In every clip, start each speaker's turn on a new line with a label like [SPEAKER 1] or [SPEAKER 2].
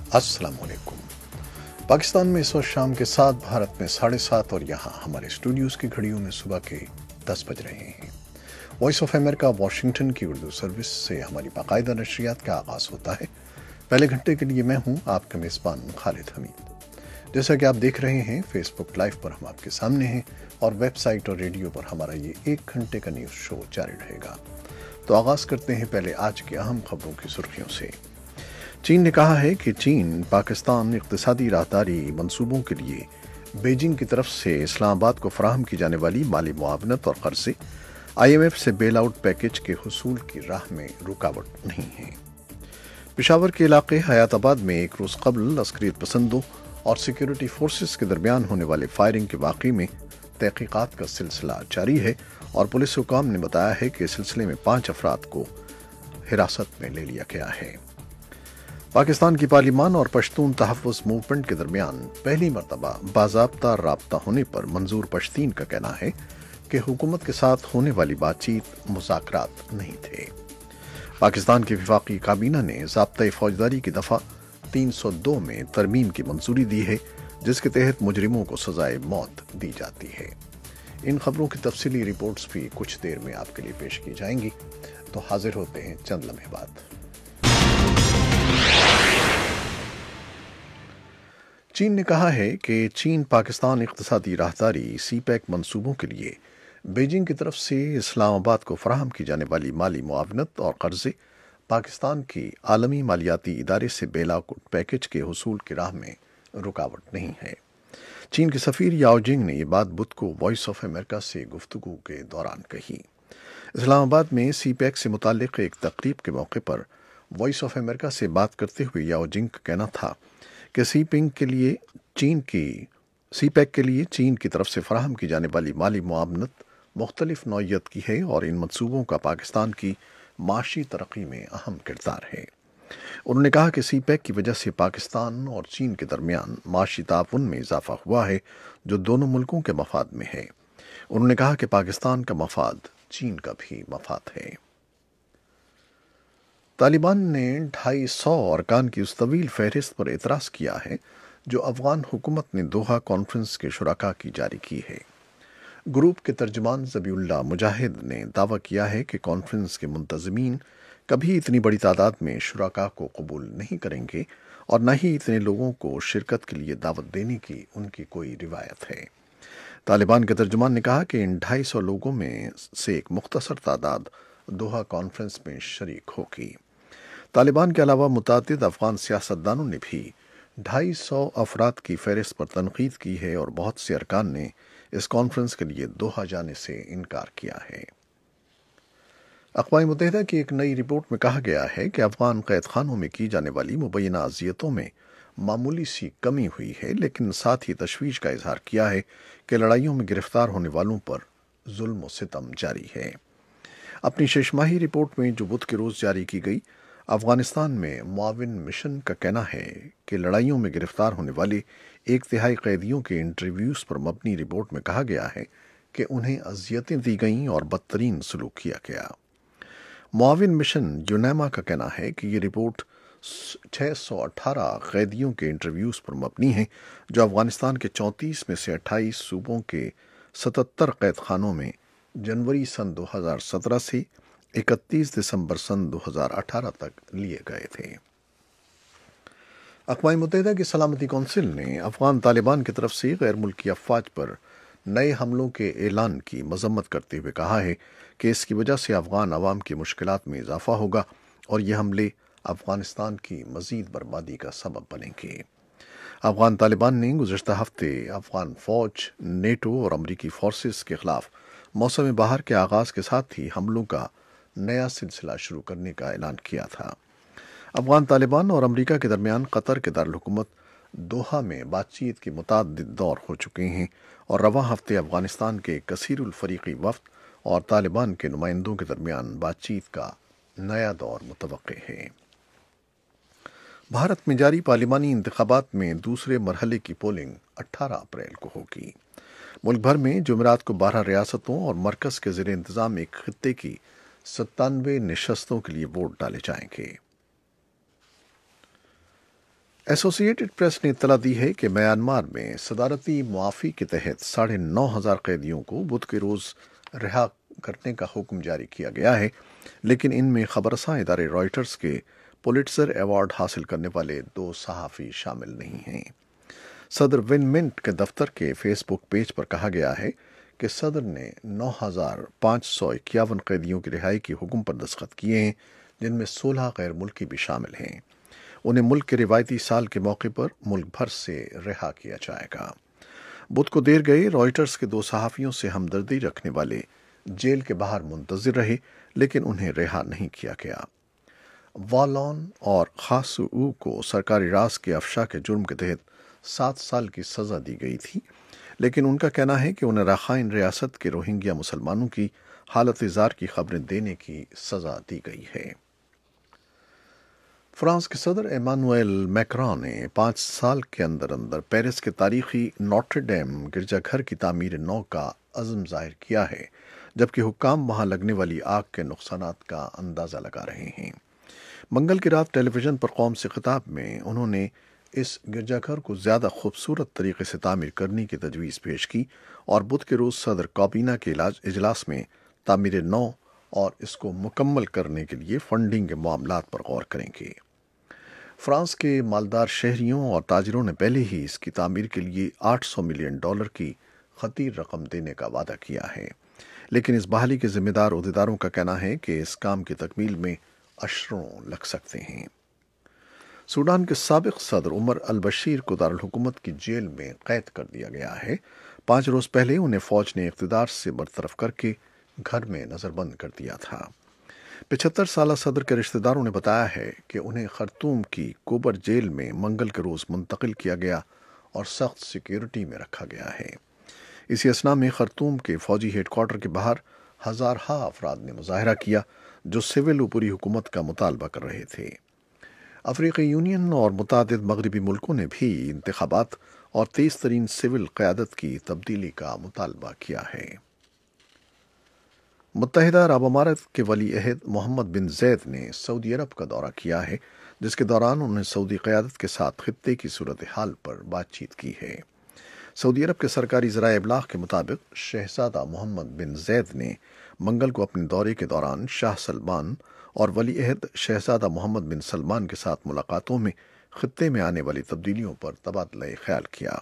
[SPEAKER 1] अस्सलाम वालेकुम। पाकिस्तान में इस वक्त शाम के 7, भारत में 7:30 और यहाँ हमारे स्टूडियोज़ की घड़ियों में सुबह के 10 बज रहे हैं। वॉइस ऑफ अमेरिका वाशिंगटन की उर्दू सर्विस से हमारी बाकायदा नशरियात का आगाज़ होता है। पहले घंटे के लिए मैं हूँ आपका मेज़बान खालिद हमीद। जैसा कि आप देख रहे हैं, फेसबुक लाइव पर हम आपके सामने हैं और वेबसाइट और रेडियो पर हमारा ये 1 घंटे का न्यूज़ शो जारी रहेगा। तो आगाज़ करते हैं पहले आज की अहम खबरों की सुर्खियों से। चीन ने कहा है कि चीन पाकिस्तान इक़्तिसादी राहदारी मंसूबों के लिए बीजिंग की तरफ से इस्लामाबाद को फराहम की जाने वाली माली मुआवनत और कर्ज़े IMF से बेल आउट पैकेज के हुसूल की राह में रुकावट नहीं है। पेशावर के इलाके हयाताबाद में एक रोज़ कबल अस्करियत पसंदों और सिक्योरिटी फोर्सेस के दरमियान होने वाले फायरिंग के वाक़े में तहक़ीक़ात का सिलसिला जारी है और पुलिस हुकाम ने बताया है कि इस सिलसिले में 5 अफराद को हिरासत में ले लिया गया है। पाकिस्तान की पार्लिमान और पश्तून तहफ़्फ़ुज़ मूवमेंट के दरमियान पहली मरतबा बाज़ाब्ता राब्ता होने पर मंजूर पश्तीन का कहना है कि हुकूमत के साथ होने वाली बातचीत मुज़ाकरात नहीं थे। पाकिस्तान की वफाकी काबीना ने ज़ाब्ता फौजदारी की दफ़ा 302 में तरमीम की मंजूरी दी है, जिसके तहत मुजरिमों को सज़ाए मौत दी जाती है। इन खबरों की तफसीली रिपोर्ट्स भी कुछ देर में आपके लिए पेश की जाएंगी, तो हाजिर होते हैं चंद लम्हे बाद। चीन ने कहा है कि चीन पाकिस्तान इक़्तिसादी राहदारी CPEC मंसूबों के लिए बीजिंग की तरफ से इस्लामाबाद को फराहम की जाने वाली माली मुआवनत और कर्ज़े पाकिस्तान की आलमी मालियाती इदारे से बेल आउट पैकेज के हुसूल की राह में रुकावट नहीं है। चीन के सफ़ीर याओ जिंग ने यह बात बुध को वॉइस ऑफ अमेरिका से गुफ्तगू के दौरान कही। इस्लामाबाद में CPEC से मुताल्लिक़ एक तकरीब के मौके पर वॉइस ऑफ अमेरिका से बात करते हुए याओ जिंग का कहना था कि CPEC के लिए चीन की तरफ से फराहम की जाने वाली माली मुआवनत मुख्तलिफ नौइयत की है और इन मंसूबों का पाकिस्तान की माशी तरक्की में अहम किरदार है। उन्होंने कहा कि CPEC की वजह से पाकिस्तान और चीन के दरमियान माशी ताउन में इजाफा हुआ है, जो दोनों मुल्कों के मफाद में है। उन्होंने कहा कि पाकिस्तान का मफाद चीन का भी मफाद है। तालिबान ने 250 अरकान की उस तवील फहरिस्त पर एतराज़ किया है जो अफगान हुकूमत ने दोहा कॉन्फ्रेंस के शुराका की जारी की है। ग्रुप के तर्जुमान ज़बीउल्लाह मुजाहिद ने दावा किया है कि कॉन्फ्रेंस के मुंतज़मीन कभी इतनी बड़ी तादाद में शुराका को कबूल नहीं करेंगे और न ही इतने लोगों को शिरकत के लिए दावत देने की उनकी कोई रिवायत है। तालिबान के तर्जुमान ने कहा कि इन 250 लोगों में से एक मुख्तसर तादाद दोहा कॉन्फ्रेंस में शरीक होगी। तालिबान के अलावा मुतादिद अफगान सियासतदानों ने भी 250 अफराद की फहरिस्त पर तनकीद की है और बहुत से अरकान ने इस कॉन्फ्रेंस के लिए दोहा जाने से इनकार किया है। अक़वाम मुत्तहिदा की एक नई रिपोर्ट में कहा गया है कि अफगान कैद खानों में की जाने वाली मुबैना अज़ियतों में मामूली सी कमी हुई है, लेकिन साथ ही तशवीश का इजहार किया है कि लड़ाइयों में गिरफ्तार होने वालों पर जुल्म व सितम जारी है। अपनी शेषमाही रिपोर्ट में जो बुध के रोज़ जारी की गई, अफगानिस्तान में मुआविन मिशन का कहना है कि लड़ाइयों में गिरफ्तार होने वाले 1/3 कैदियों के इंटरव्यूज़ पर मबनी रिपोर्ट में कहा गया है कि उन्हें अजियतें दी गईं और बदतरीन सलूक किया गया। मुआविन मिशन यूनेमा का कहना है कि ये रिपोर्ट 618 कैदियों के इंटरव्यूज़ पर मबनी है, जो अफगानिस्तान के 34 में से 28 सूबों के 77 कैद खानों में जनवरी सन 2017 से 31 दिसंबर सन 2018 तक लिए गए थे। अक़वाम मुत्तहिदा की सलामती कौंसिल ने अफगान तालिबान की तरफ से गैर मुल्की अफवाज पर नए हमलों के ऐलान की मजम्मत करते हुए कहा है कि इसकी वजह से अफगान अवाम की मुश्किलात में इजाफा होगा और ये हमले अफगानिस्तान की मज़ीद बर्बादी का सबब बनेंगे। अफगान तालिबान ने गुज़श्ता हफ्ते अफगान फ़ौज, नेटो और अमरीकी फोर्सेस के ख़िलाफ़ मौसम बहार के आगाज़ के साथ ही हमलों का नया सिलसिला शुरू करने का ऐलान किया था। अफगान तालिबान और अमरीका के दरमियान कतर के दारुल-हुकूमत दोहा में बातचीत के मुताद्दिद दौर हो चुके हैं और रवां हफ्ते अफगानिस्तान के कसीरुल फरीकी वफ़द और तालिबान के नुमाइंदों के दरमियान बातचीत का नया दौर मुतवक्के है। भारत में जारी पार्लिमानी इंतखाबात में दूसरे मरहले की पोलिंग 18 अप्रैल को होगी। मुल्क भर में जुमेरात को 12 रियासतों और मरकज़ के ज़ेर इंतज़ाम एक खित्ते की 97 नशस्तों के लिए वोट डाले जाएंगे। ایسوسیٹڈ پریس نے اطلاع دی ہے کہ میانمار میں صدارتی معافی کے تحت 9,500 قیدیوں کو بدھ کے روز رہا کرنے کا حکم جاری کیا گیا ہے، لیکن ان میں خبررساں ادارے رائٹرز کے پولیٹزر ایوارڈ حاصل کرنے والے 2 صحافی شامل نہیں ہیں۔ صدر ون منٹ کے دفتر کے فیس بک پیج پر کہا گیا ہے کہ صدر نے 9,551 قیدیوں کی رہائی کے حکم پر دستخط کیے ہیں، جن میں 16 غیر ملکی بھی شامل ہیں۔ انہیں ملک کے روایتی سال کے موقع پر ملک بھر سے رہا کیا جائے گا۔ بدھ کو دیر گئے رائٹرز کے 2 صحافیوں سے ہمدردی رکھنے والے جیل کے باہر منتظر رہے، لیکن انہیں رہا نہیں کیا گیا۔ والون اور خاسو کو سرکاری راز کے افشا کے جرم کے تحت 7 سال کی سزا دی گئی تھی، لیکن ان کا کہنا ہے کہ انہیں رخائن ریاست کے روہنگیا مسلمانوں کی حالت زار کی خبریں دینے کی سزا دی گئی ہے۔ فرانس کے صدر ایمانوئل میکران نے 5 سال کے اندر پیرس کے تاریخی نوٹر ڈیم گرجا گھر کی تعمیر نو کا عزم ظاہر کیا ہے، جبکہ حکام وہاں لگنے والی آگ کے نقصانات کا اندازہ لگا رہے ہیں۔ منگل کی رات ٹیلی ویژن پر قوم سے خطاب میں انہوں نے اس گرجا گھر کو زیادہ خوبصورت طریقے سے تعمیر کرنے کی تجویز پیش کی اور بدھ کے روز صدر کابینہ کے اجلاس میں تعمیر نو اور اس کو مکمل کرنے کے لیے فنڈنگ کے معاملات پر غور کریں گے۔ فرانس کے مالدار شہریوں اور تاجروں نے پہلے ہی اس کی تعمیر کے لیے $800 ملین کی خطیر رقم دینے کا وعدہ کیا ہے، لیکن اس بحالی کے ذمہ دار عہدیداروں کا کہنا ہے کہ اس کام کی تکمیل میں اشروں لگ سکتے ہیں۔ سوڈان کے سابق صدر عمر البشیر کو دارالحکومت کی جیل میں قید کر دیا گیا ہے۔ 5 روز پہلے انہیں فوج نے اقتدار سے برطرف کر کے گھر میں نظر بند کر دیا تھا۔ 75 سالہ صدر کے رشتہ داروں نے بتایا ہے کہ انہیں خرطوم کی کوبر جیل میں منگل کے روز منتقل کیا گیا اور سخت سیکیورٹی میں رکھا گیا ہے۔ اسی اثناء میں خرطوم کے فوجی ہیڈ کوارٹر کے باہر ہزارہا افراد نے مظاہرہ کیا جو سول عبوری حکومت کا مطالبہ کر رہے تھے۔ افریقی یونین اور متعدد مغربی ملکوں نے بھی انتخابات اور تیز ترین سول قیادت کی تبدیلی کا مطالبہ کیا ہے۔ متحدہ عرب امارات کے ولی عہد محمد بن زید نے سعودی عرب کا دورہ کیا ہے، جس کے دوران انہوں نے سعودی قیادت کے ساتھ خطے کی صورتحال پر بات چیت کی ہے۔ سعودی عرب کے سرکاری ذرائع ابلاغ کے مطابق شہزادہ محمد بن زید نے منگل کو اپنے دورے کے دوران شاہ سلمان اور ولی عہد شہزادہ محمد بن سلمان کے ساتھ ملاقاتوں میں خطے میں آنے والی تبدیلیوں پر تبادلہ خیال کیا۔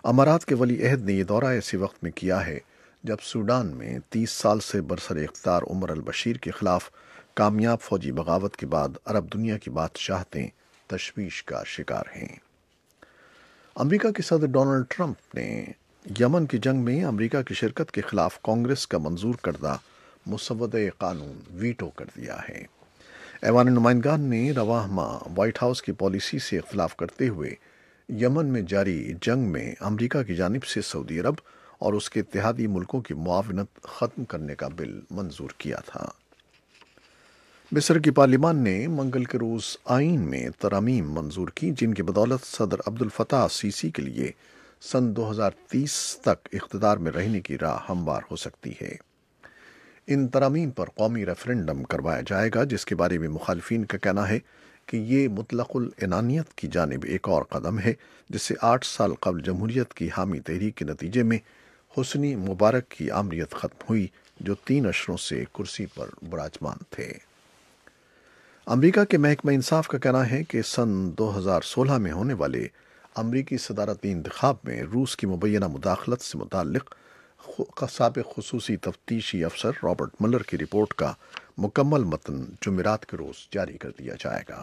[SPEAKER 1] امارات کے ولی عہد نے یہ دورہ ایسے وقت میں کیا ہے جب سوڈان میں 30 سال سے برسر اقتدار عمر البشیر کے خلاف کامیاب فوجی بغاوت کے بعد عرب دنیا کی بادشاہتیں تشویش کا شکار ہیں۔ امریکہ کے صدر ڈونلڈ ٹرمپ نے یمن کی جنگ میں امریکہ کی شرکت کے خلاف کانگریس کا منظور کردہ مسودہ قانون ویٹو کر دیا ہے۔ ایوان نمائندگان نے رواں ماہ وائٹ ہاؤس کی پالیسی سے اختلاف کرتے ہوئے یمن میں جاری جنگ میں امریکہ کی جانب سے سعودی عرب اور اس کے اتحادی ملکوں کی معاونت ختم کرنے کا بل منظور کیا تھا۔ مصر کی پارلیمان نے منگل کے روز آئین میں ترامیم منظور کی، جن کی بدولت صدر عبد الفتاح السیسی کے لیے سن 2030 تک اقتدار میں رہنے کی راہ ہموار ہو سکتی ہے۔ ان ترامیم پر قومی ریفرنڈم کروایا جائے گا، جس کے بارے میں مخالفین کا کہنا ہے کہ یہ مطلق العنانیت کی جانب ایک اور قدم ہے، جس سے 8 سال قبل جمہوریت کی حامی تحریک کے نتیجے میں حسنی مبارک کی آمریت ختم ہوئی، جو 3 اشروں سے کرسی پر براجمان تھے۔ امریکہ کے محکمہ انصاف کا کہنا ہے کہ سن 2016 میں ہونے والے امریکی صدارتی انتخاب میں روس کی مبینہ مداخلت سے متعلق سابق خصوصی تفتیشی افسر رابرٹ ملر کی رپورٹ کا مکمل متن جمعرات کے روز جاری کر دیا جائے گا۔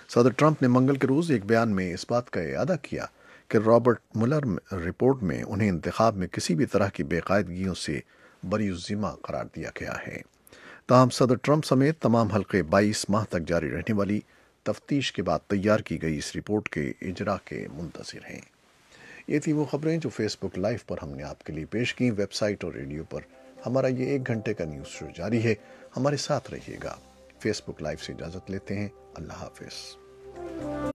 [SPEAKER 1] صدر ٹرمپ نے منگل کے روز ایک بیان میں اس بات کا اعادہ کیا کہ رابرٹ ملر رپورٹ میں انہیں انتخاب میں کسی بھی طرح کی بے قاعدگیوں سے بری الذمہ قرار دیا گیا ہے۔ تاہم صدر ٹرمپ سمیت تمام حلقے 22 ماہ تک جاری رہنے والی تفتیش کے بعد تیار کی گئی اس رپورٹ کے اجرا کے منتظر ہیں۔ یہ تھی وہ خبریں جو فیس بک لائیو پر ہم نے آپ کے لیے پیش کی۔ ویب سائٹ اور ریڈیو پر ہمارا یہ 1 گھنٹے کا نیوز شو جاری ہے، ہمارے ساتھ رہیے گا۔ فیس بک لائیو سے اجازت لیتے ہیں، اللہ حافظ۔